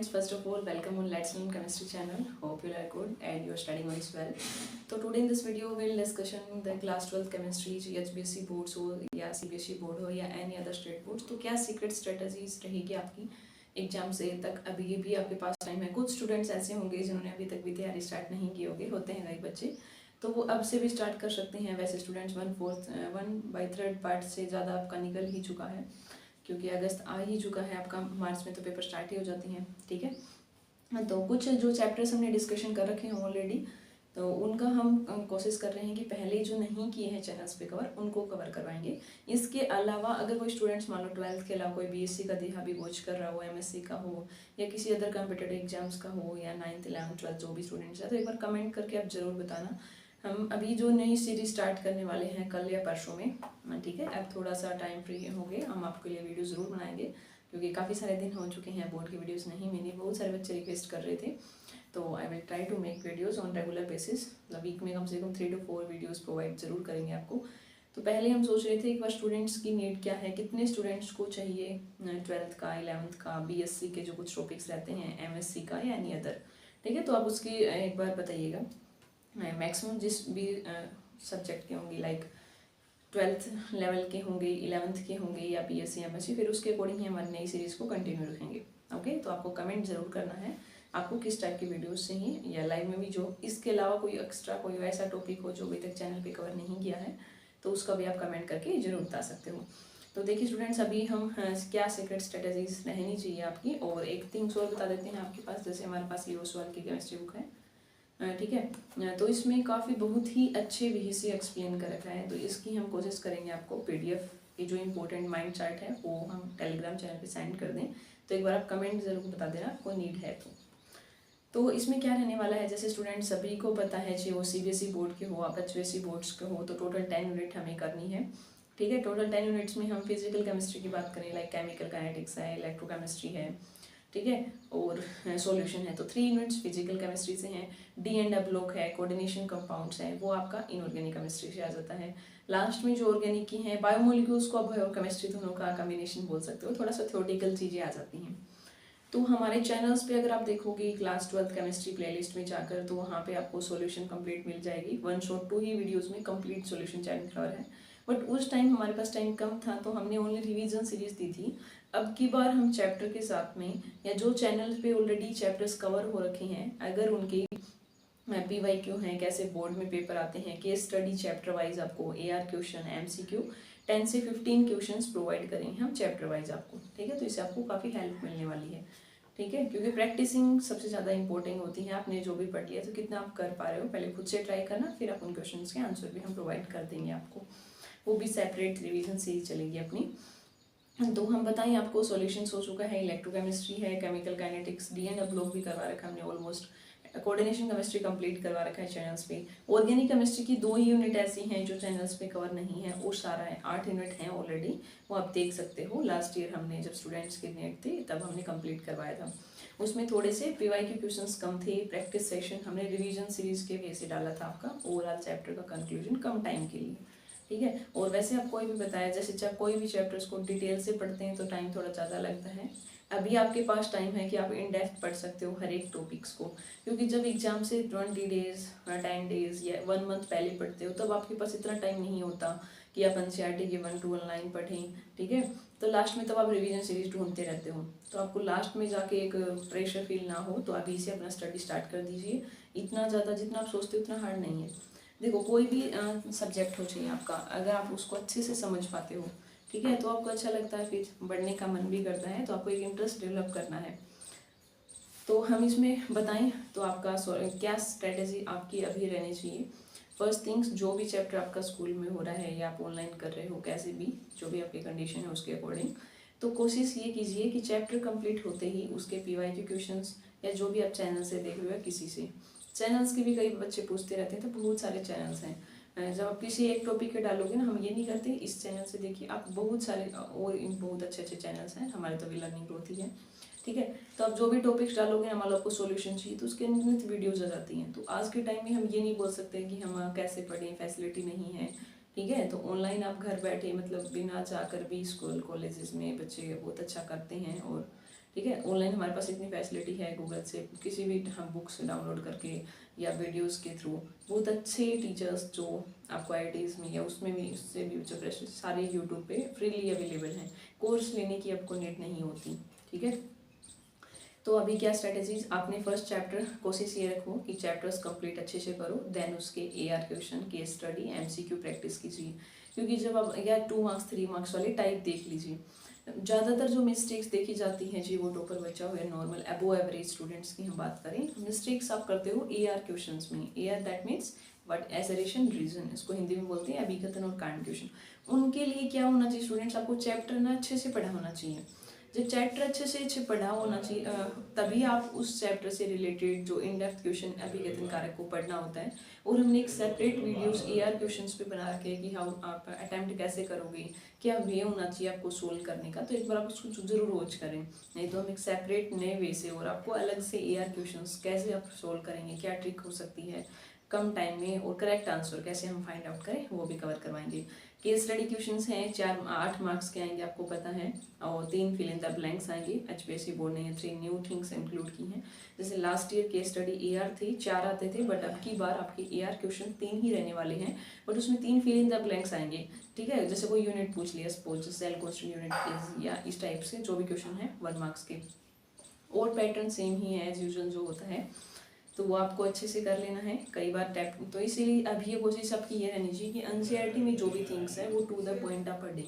students, first of all welcome on Let's Learn Chemistry channel. Hope you are good and you are studying very well. तो today in this video we'll discussion the class 12th chemistry HBSC boards हो या CBSE board हो या any other state boards. तो क्या secret strategies रहेगी आपकी exam से तक अभी भी आपके पास टाइम है। कुछ स्टूडेंट्स ऐसे होंगे जिन्होंने अभी तक भी तैयारी स्टार्ट नहीं की होगी, होते हैं कई बच्चे, तो वो अब से भी स्टार्ट कर सकते हैं। वैसे स्टूडेंट्स 1/3 पार्ट से ज़्यादा आपका निकल ही चुका है, क्योंकि अगस्त आ ही चुका है आपका, मार्च में तो पेपर स्टार्ट ही हो जाते हैं। ठीक है, तो कुछ जो चैप्टर्स हमने डिस्कशन कर रखे हैं ऑलरेडी, तो उनका हम कोशिश कर रहे हैं कि पहले जो नहीं किए हैं चैनल्स पे कवर, उनको कवर करवाएंगे। इसके अलावा अगर कोई स्टूडेंट्स मान लो 12th के अलावा कोई BSc का देहा भी बोझ कर रहा हो, MSc का हो या किसी अदर कॉम्पिटेटिव एग्जाम्स का हो या 9th 11th 12th जो भी स्टूडेंट्स है, तो एक बार कमेंट करके आप ज़रूर बताना। हम अभी जो नई सीरीज स्टार्ट करने वाले हैं कल या परसों में, ठीक है, अब थोड़ा सा टाइम फ्री हो गए, हम आपके लिए वीडियो ज़रूर बनाएंगे, क्योंकि काफ़ी सारे दिन हो चुके हैं बोर्ड की वीडियोस नहीं मिली। बहुत सारे बच्चे रिक्वेस्ट कर रहे थे, तो I will try to make videos on regular basis. Week में कम से कम 3 to 4 वीडियोस प्रोवाइड ज़रूर करेंगे आपको। तो पहले हम सोच रहे थे एक बार स्टूडेंट्स की नीड क्या है, कितने स्टूडेंट्स को चाहिए 12th का, 11th का, BSc के जो कुछ टॉपिक्स रहते हैं, MSc का या एनी अदर। ठीक है, तो आप उसकी एक बार बताइएगा। मैक्सिमम जिस भी सब्जेक्ट के होंगे, लाइक 12th लेवल के होंगे, 11th के होंगे या BSc MSc, फिर उसके अकॉर्डिंग ही हम नई सीरीज़ को कंटिन्यू रखेंगे। ओके, तो आपको कमेंट ज़रूर करना है आपको किस टाइप की वीडियोस चाहिए, या लाइव में भी जो इसके अलावा कोई एक्स्ट्रा कोई ऐसा टॉपिक हो जो अभी तक चैनल पे कवर नहीं किया है, तो उसका भी आप कमेंट करके ज़रूर बता सकते हो। तो देखिए स्टूडेंट्स, अभी हम क्या सीक्रेट स्ट्रेटजीज रहनी चाहिए आपकी, और एक थिंग्स और बता देते हैं आपके पास। जैसे हमारे पास ये ओसवाल की केमिस्ट्री बुक है, ठीक है, तो इसमें काफ़ी बहुत ही अच्छे वे से एक्सप्लेन कर रखा है, तो इसकी हम कोशिश करेंगे आपको PDF की जो इम्पोर्टेंट माइंड चार्ट है वो हम टेलीग्राम चैनल पे सेंड कर दें। तो एक बार आप कमेंट ज़रूर बता देना आपको नीड है तो इसमें क्या रहने वाला है। जैसे स्टूडेंट सभी को पता है, चाहे वो CBSE बोर्ड के हो, आप HBSC बोर्ड्स के हो, तो टोटल 10 यूनिट हमें करनी है। ठीक है, टोटल 10 यूनिट्स में हम फिजिकल केमिस्ट्री की बात करें, लाइक केमिकल काइनेटिक्स है, इलेक्ट्रोकेमिस्ट्री है, ठीक है, और सॉल्यूशन है, तो 3 यूनिट्स फिजिकल केमिस्ट्री से हैं। D&W ब्लॉक है, कोऑर्डिनेशन कंपाउंड्स है, वो आपका इनऑर्गेनिक केमिस्ट्री से आ जाता है। लास्ट में जो ऑर्गेनिक की है, बायोमोलिक्यूल्स को आप बायोकेमिस्ट्री दोनों का कॉम्बिनेशन बोल सकते हो, थोड़ा सा थ्योरेटिकल चीज़ें आ जाती हैं। तो हमारे चैनल्स पे अगर आप देखोगे क्लास 12th केमिस्ट्री प्लेलिस्ट में जाकर, तो वहाँ पे आपको सॉल्यूशन कंप्लीट मिल जाएगी। 1 शॉट 2 ही वीडियोस में कंप्लीट सॉल्यूशन चैनल कवर है, बट उस टाइम हमारे पास टाइम कम था, तो हमने ओनली रिवीजन सीरीज दी थी। अब की बार हम चैप्टर के साथ में, या जो चैनल पे ऑलरेडी चैप्टर्स कवर हो रखे हैं, अगर उनके PYQ हैं, कैसे बोर्ड में पेपर आते हैं, केस स्टडी चैप्टर वाइज आपको AR क्वेश्चन, MCQ 10 से 15 क्वेश्चंस प्रोवाइड करेंगे हम चैप्टर वाइज आपको। ठीक है, तो इससे आपको काफ़ी हेल्प मिलने वाली है। ठीक है, क्योंकि प्रैक्टिसिंग सबसे ज़्यादा इंपॉर्टेंट होती है। आपने जो भी पढ़ लिया तो कितना आप कर पा रहे हो, पहले खुद से ट्राई करना, फिर आप उन क्वेश्चंस के आंसर भी हम प्रोवाइड कर देंगे आपको। वो भी सेपरेट रिवीजन सीरीज चलेगी अपनी। तो हम बताएं आपको, सॉल्यूशंस हो चुका है, इलेक्ट्रोकेमिस्ट्री है, केमिकल काइनेटिक्स, D&W ब्लॉक भी करवा रखा है हमने ऑलमोस्ट, कोऑर्डिनेशन केमिस्ट्री कंप्लीट करवा रखा है चैनल्स पे। ऑर्गेनिक केमिस्ट्री की 2 ही यूनिट ऐसी हैं जो चैनल्स पे कवर नहीं है, और सारा है 8 यूनिट हैं ऑलरेडी, वो आप देख सकते हो। लास्ट ईयर हमने जब स्टूडेंट्स के नेट थे तब हमने कंप्लीट करवाया था। उसमें थोड़े से PYQ क्वेश्चंस कम थे, प्रैक्टिस सेशन हमने रिवीजन सीरीज के वे से डाला था आपका, ओवरऑल चैप्टर का कंक्लूजन कम टाइम के लिए। ठीक है, और वैसे आप कोई भी बताया, जैसे कोई भी चैप्टर्स को डिटेल से पढ़ते हैं तो टाइम थोड़ा ज़्यादा लगता है। अभी आपके पास टाइम है कि आप इन डेप्थ पढ़ सकते हो हर एक टॉपिक्स को, क्योंकि जब एग्जाम से 20 डेज 10 डेज या 1 मंथ पहले पढ़ते हो, तब आपके पास इतना टाइम नहीं होता कि आप NCERT के 1 to 1 लाइन पढ़ें। ठीक है, तो लास्ट में तब आप रिवीजन सीरीज ढूंढते रहते हो, तो आपको लास्ट में जाके एक प्रेशर फील ना हो, तो अभी से अपना स्टडी स्टार्ट कर दीजिए। इतना ज़्यादा जितना आप सोचते हो उतना हार्ड नहीं है। देखो, कोई भी सब्जेक्ट हो चाहिए आपका, अगर आप उसको अच्छे से समझ पाते हो, ठीक है, तो आपको अच्छा लगता है, फिर बढ़ने का मन भी करता है, तो आपको एक इंटरेस्ट डेवलप करना है। तो हम इसमें बताएं तो आपका क्या स्ट्रेटेजी आपकी अभी रहनी चाहिए। फर्स्ट थिंग्स, जो भी चैप्टर आपका स्कूल में हो रहा है या आप ऑनलाइन कर रहे हो, कैसे भी जो भी आपकी कंडीशन है उसके अकॉर्डिंग, तो कोशिश ये कीजिए कि चैप्टर कंप्लीट होते ही उसके PYQ क्वेश्चंस, या जो भी आप चैनल से देख रहे हो, किसी से चैनल्स के भी कई बच्चे पूछते रहते हैं, तो बहुत सारे चैनल्स हैं। जब आप किसी एक टॉपिक के डालोगे ना, हम ये नहीं करते इस चैनल से देखिए, आप बहुत सारे और बहुत अच्छे अच्छे चैनल्स हैं हमारे, तो लर्निंग ग्रोथ ही है। ठीक है, तो आप जो भी टॉपिक्स डालोगे ना, मान लो आपको सॉल्यूशन चाहिए, तो उसके अंदर वीडियोज आ जाती हैं। तो आज के टाइम में हम ये नहीं बोल सकते कि हम कैसे पढ़ें, फैसिलिटी नहीं है। ठीक है, तो ऑनलाइन आप घर बैठे, मतलब बिना जाकर भी स्कूल कॉलेजेस में बच्चे बहुत अच्छा करते हैं, और ठीक है। ऑनलाइन हमारे पास इतनी फैसिलिटी है, गूगल से किसी भी हम बुक्स डाउनलोड करके या वीडियोस के थ्रू बहुत अच्छे टीचर्स जो आपको IITs में या उसमें भी, उससे भी जो प्रश्न सारे यूट्यूब पे फ्रीली अवेलेबल हैं। कोर्स लेने की आपको नीड नहीं होती, ठीक है। तो अभी क्या स्ट्रेटेजीज, आपने फर्स्ट चैप्टर कोशिश ये रखो कि चैप्टर्स कंप्लीट अच्छे से करो, देन उसके AR question, case study, MCQ practice कीजिए। क्योंकि जब आप या 2 मार्क्स 3 मार्क्स वाले टाइप देख लीजिए, ज़्यादातर जो मिस्टेक्स देखी जाती हैं जी, वो टॉपर बच्चा हो या नॉर्मल अबो एवरेज स्टूडेंट्स की हम बात करें, मिस्टेक्स आप करते हो AR क्वेश्चंस में। AR that means but assertion reason, इसको हिंदी में बोलते हैं अभिकथन और कांड क्वेश्चन। उनके लिए क्या होना चाहिए स्टूडेंट्स, आपको चैप्टर ना अच्छे से पढ़ा होना चाहिए। जब चैप्टर अच्छे पढ़ा होना चाहिए तभी आप उस चैप्टर से रिलेटेड जो इन डेप्थ क्वेश्चन अभिकथन कारक को पढ़ना होता है। और हमने एक सेपरेट वीडियोस AR क्वेश्चंस पे बना रखे हैं कि हाउ आप अटेम्प्ट कैसे करोगे, क्या वे होना चाहिए आपको सोल्व करने का। तो एक बार आप उसको जरूर वॉच करें, नहीं तो हम एक सेपरेट नए वे से और आपको अलग से AR क्वेश्चंस कैसे आप सोल्व करेंगे, क्या ट्रिक हो सकती है कम टाइम में, और करेक्ट आंसर कैसे हम फाइंड आउट करें, वो भी कवर करवाएंगे। केस स्टडी क्वेश्चंस हैं 8 मार्क्स के आएंगे, आपको पता है, और 3 फिल इन द ब्लैंक्स आएंगे। HPSC बोर्ड ने 3 न्यू थिंग्स इंक्लूड की हैं। जैसे last year case study AR थी, 4 आते थे, बट अब की बार आपके AR क्वेश्चन 3 ही रहने वाले हैं, बट उसमें 3 फिल इन द ब्लैंक्स आएंगे, ठीक है। जैसे कोई यूनिट पूछ लिया सपोज, सेल क्वेश्चन यूनिट या इस टाइप से जो भी क्वेश्चन है 1 मार्क्स के, और पैटर्न सेम ही है एज यूजुअल जो होता है, तो वो आपको अच्छे से कर लेना है। कई बार टैप, तो इसीलिए अभी ये कोशिश आपकी ये रहनी चाहिए कि NCERT में जो भी थिंग्स है वो टू द पॉइंट आप पढ़ें,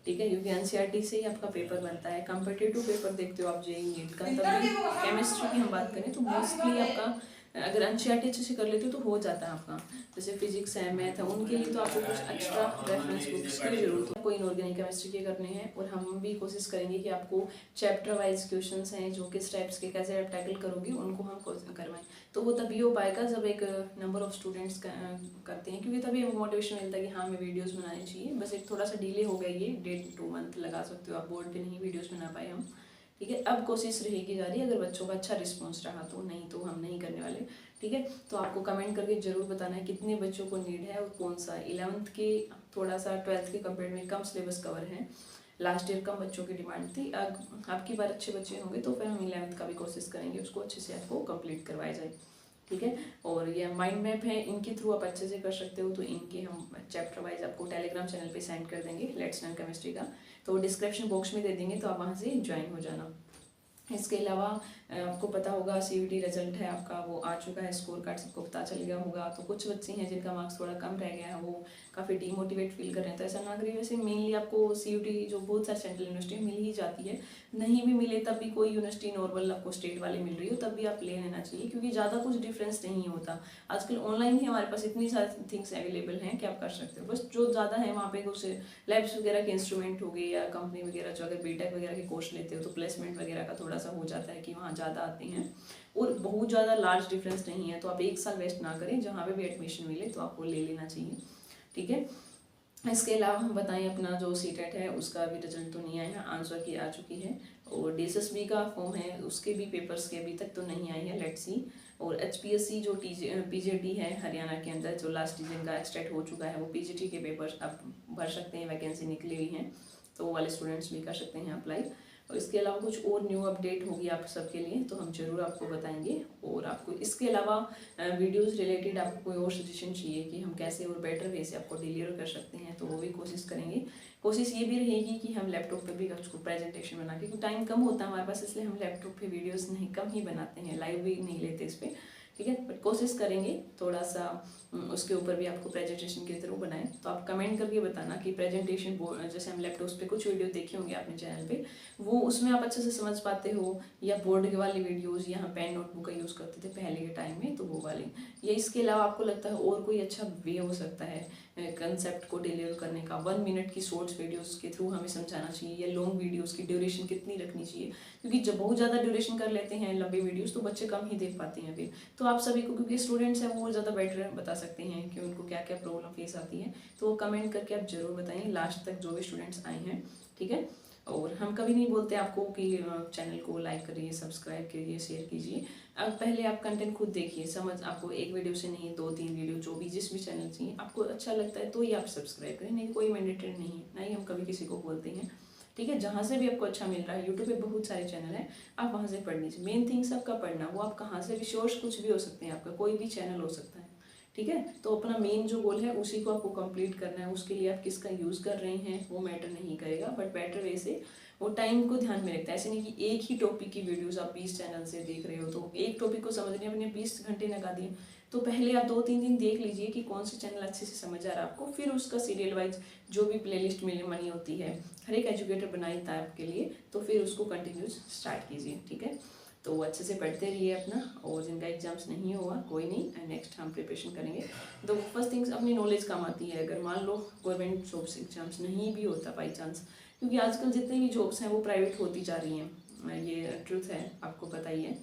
ठीक है। क्योंकि NCERT से ही आपका पेपर बनता है। कॉम्पिटिटिव पेपर देखते हो आप JEE नीट का, तभी केमिस्ट्री की हम बात करें तो मोस्टली आपका अगर NCERT अच्छे से कर लेते हो तो हो जाता है आपका। जैसे फिजिक्स है, मैथ है, उनके लिए तो आपको कुछ एक्स्ट्रा रेफरेंस बुक्स की जरूरत है। कोई इनऑर्गेनिक केमिस्ट्री के करने हैं, और हम भी कोशिश करेंगे कि आपको चैप्टर वाइज क्वेश्चंस हैं जो किस टाइप्स के कैसे आप टैकल करोगे उनको हम करवाएं। तो वो तभी हो पाएगा जब एक नंबर ऑफ स्टूडेंट्स करते हैं, क्योंकि तभी हमको मोटिवेशन मिलता है कि हाँ हमें वीडियोस बनानी चाहिए। बस एक थोड़ा सा डिले हो गया, ये 1.5-2 मंथ लगा सकते हो आप, बोर्ड पे नहीं वीडियोस बना पाए हम, ठीक है। अब कोशिश रहेगी जारी, अगर बच्चों का अच्छा रिस्पॉन्स रहा तो, नहीं तो हम नहीं करने वाले, ठीक है। तो आपको कमेंट करके जरूर बताना है कितने बच्चों को नीड है और कौन सा। 11th के थोड़ा सा 12th के कंपेयर में कम सिलेबस कवर है, लास्ट ईयर कम बच्चों की डिमांड थी। अब आपकी बार अच्छे बच्चे होंगे तो फिर हम 11th का भी कोशिश करेंगे उसको अच्छे से आपको कंप्लीट करवाया जाए, ठीक है। और ये माइंड मैप है, इनके थ्रू आप अच्छे से कर सकते हो, तो इनके हम चैप्टर वाइज आपको टेलीग्राम चैनल पे सेंड कर देंगे, लेट्स लर्न केमिस्ट्री का, तो डिस्क्रिप्शन बॉक्स में दे देंगे, तो आप वहाँ से ज्वाइन हो जाना। इसके अलावा आपको पता होगा CUET रिजल्ट है आपका, वो आ चुका है, स्कोर कार्ड सबको पता चल गया होगा। तो कुछ बच्चे हैं जिनका मार्क्स थोड़ा कम रह गया है, वो काफ़ी डीमोटिवेट फील कर रहे हैं, तो ऐसा ना करिए। वैसे मेनली आपको CUET जो बहुत सारी सेंट्रल यूनिवर्सिटी मिल ही जाती है, नहीं भी मिले तब भी कोई यूनिवर्सिटी नॉर्मल आपको स्टेट वाली मिल रही हो तब भी आप ले लेना चाहिए, क्योंकि ज़्यादा कुछ डिफरेंस नहीं होता। आजकल ऑनलाइन ही हमारे पास इतनी सारी थिंग्स अवेलेबल हैं कि आप कर सकते हो। बस जो ज़्यादा है वहाँ पे कुछ लैब्स वगैरह के इंस्ट्रूमेंट हो गए, या कंपनी वगैरह जो अगर BTech वगैरह के कोर्स लेते हो तो प्लेसमेंट वगैरह का थोड़ा सा हो जाता है कि वहाँ ज़्यादा आते हैं, और बहुत ज़्यादा लार्ज डिफरेंस नहीं है। तो आप 1 साल वेस्ट ना करें, जहाँ पे भी एडमिशन मिले तो आपको ले लेना चाहिए, ठीक है। इसके अलावा हम बताएं अपना जो CTET है उसका भी रिजल्ट तो नहीं आया है, आंसर की आ चुकी है, और DSSB का फॉर्म है उसके भी पेपर्स के अभी तक तो नहीं आए हैं, लेट्स सी। और HPSC जो PGT है हरियाणा के अंदर, जो लास्ट सीजन का एक्सटेट हो चुका है, वो PGT के पेपर्स आप भर सकते हैं, वैकेंसी निकली हुई हैं, तो वो वाले स्टूडेंट्स भी कर सकते हैं अप्लाई। और इसके अलावा कुछ और न्यू अपडेट होगी आप सबके लिए तो हम जरूर आपको बताएंगे। और आपको इसके अलावा वीडियोस रिलेटेड आपको कोई और सजेशन चाहिए कि हम कैसे और बेटर वे से आपको डिलीवर कर सकते हैं, तो वो भी कोशिश करेंगे। कोशिश ये भी रहेगी कि हम लैपटॉप पे भी उसको प्रेजेंटेशन बना के, क्योंकि टाइम कम होता है हमारे पास, इसलिए हम लैपटॉप पे वीडियोस नहीं कम ही बनाते हैं, लाइव भी नहीं लेते इस पर, ठीक है। बट कोशिश करेंगे थोड़ा सा उसके ऊपर भी आपको प्रेजेंटेशन के थ्रू बनाएं। तो आप कमेंट करके बताना कि प्रेजेंटेशन जैसे हम लैपटॉप पे कुछ वीडियो देखे होंगे आपने चैनल पे, वो उसमें आप अच्छे से समझ पाते हो, या बोर्ड के वाली वीडियोस, या हम पेन नोटबुक का यूज़ करते थे पहले के टाइम में, तो वो वाली, या इसके अलावा आपको लगता है और कोई अच्छा वे हो सकता है कंसेप्ट को डिलीवर करने का। 1 मिनट की शॉर्ट्स वीडियोस के थ्रू हमें समझाना चाहिए, या लॉन्ग वीडियोस की ड्यूरेशन कितनी रखनी चाहिए, क्योंकि जब बहुत ज़्यादा ड्यूरेशन कर लेते हैं लंबी वीडियोस तो बच्चे कम ही देख पाते हैं फिर। तो आप सभी को, क्योंकि स्टूडेंट्स हैं वो ज़्यादा बेटर बता सकते हैं कि उनको क्या क्या प्रॉब्लम फेस आती है, तो वो कमेंट करके आप जरूर बताएं लास्ट तक जो भी स्टूडेंट्स आए हैं, ठीक है। और हम कभी नहीं बोलते आपको कि चैनल को लाइक करिए, सब्सक्राइब करिए, शेयर कीजिए। अब पहले आप कंटेंट खुद देखिए, समझ आपको एक वीडियो से नहीं 2-3 वीडियो, जो भी जिस भी चैनल चाहिए आपको अच्छा लगता है तो ही आप सब्सक्राइब करें, नहीं कोई मैंडेटरी नहीं है, ना ही हम कभी किसी को बोलते हैं, ठीक है। जहाँ से भी आपको अच्छा मिल रहा है, यूट्यूब पे बहुत सारे चैनल हैं, आप वहाँ से पढ़ लीजिए। मेन थिंग्स आपका पढ़ना, वो आप कहाँ से भी, सोर्स कुछ भी हो सकते हैं, आपका कोई भी चैनल हो सकता है, ठीक है। तो अपना मेन जो गोल है उसी को आपको कंप्लीट करना है। उसके लिए आप किसका यूज़ कर रहे हैं वो मैटर नहीं करेगा, बट बेटर वे से वो टाइम को ध्यान में रखता है। ऐसे नहीं कि एक ही टॉपिक की वीडियोस आप 20 चैनल से देख रहे हो, तो एक टॉपिक को समझने अपने 20 घंटे लगा दिए। तो पहले आप 2-3 दिन देख लीजिए कि कौन से चैनल अच्छे से समझ आ रहा है आपको, फिर उसका सीरियल वाइज जो भी प्लेलिस्ट मिलने बनी होती है, हर एक एजुकेटर बनाई था आपके लिए, तो फिर उसको कंटिन्यूस स्टार्ट कीजिए, ठीक है। तो अच्छे से पढ़ते रहिए अपना, और जिनका एग्जाम्स नहीं हुआ कोई नहीं, नेक्स्ट हम प्रिपरेशन करेंगे। तो फर्स्ट थिंग्स अपनी नॉलेज काम आती है। अगर मान लो गवर्नमेंट जॉब्स एग्जाम्स नहीं भी होता बाई चांस, क्योंकि आजकल जितनी भी जॉब्स हैं वो प्राइवेट होती जा रही हैं, ये ट्रुथ है, आपको पता ही है।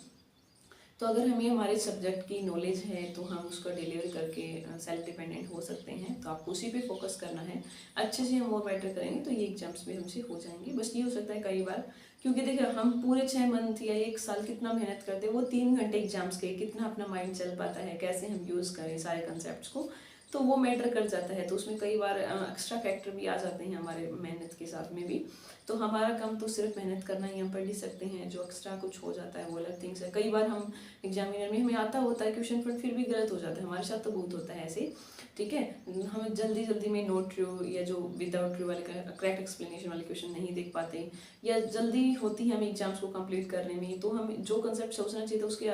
तो अगर हमें हमारे सब्जेक्ट की नॉलेज है तो हम उसका डिलीवर करके सेल्फ डिपेंडेंट हो सकते हैं। तो आपको उसी पे फोकस करना है, अच्छे से हम और बेटर करेंगे तो ये एग्जाम्स में हमसे हो जाएंगे। बस ये हो सकता है कई बार, क्योंकि देखिए हम पूरे 6 मंथ या 1 साल कितना मेहनत करते हैं, वो 3 घंटे एग्जाम्स के कितना अपना माइंड चल पाता है, कैसे हम यूज़ करें सारे कंसेप्ट को, तो वो मैटर कर जाता है। तो उसमें कई बार एक्स्ट्रा फैक्टर भी आ जाते हैं हमारे मेहनत के साथ में भी। तो हमारा काम तो सिर्फ मेहनत करना ही, हम पढ़ ही सकते हैं। जो एक्स्ट्रा कुछ हो जाता है वो अलग थिंग्स है। कई बार हम एग्जामिनर में हमें आता होता है क्वेश्चन, पर फिर भी गलत हो जाता है, हमारे साथ तो बहुत होता है ऐसे, ठीक है। हम जल्दी जल्दी में नो ट्रू या जो विदाउट ट्रू वाले करेक्ट एक्सप्लेनेशन वाले क्वेश्चन नहीं देख पाते, या जल्दी होती है हमें एग्जाम्स को कंप्लीट करने में, तो हम जो कंसेप्ट सोचना चाहिए था उसके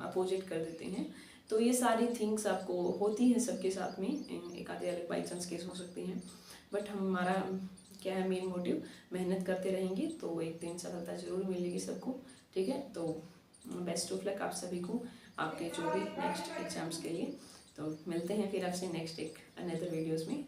अपोजिट कर देते हैं। तो ये सारी थिंग्स आपको होती हैं सबके साथ में, एक आधे अलग बाई चांस केस हो सकते हैं, बट हमारा क्या है मेन मोटिव, मेहनत करते रहेंगे तो एक दिन सफलता जरूर मिलेगी सबको, ठीक है। तो बेस्ट ऑफ लक आप सभी को आपके जो भी नेक्स्ट एग्जाम्स के लिए। तो मिलते हैं फिर आपसे नेक्स्ट एक अनदर वीडियोज़ में।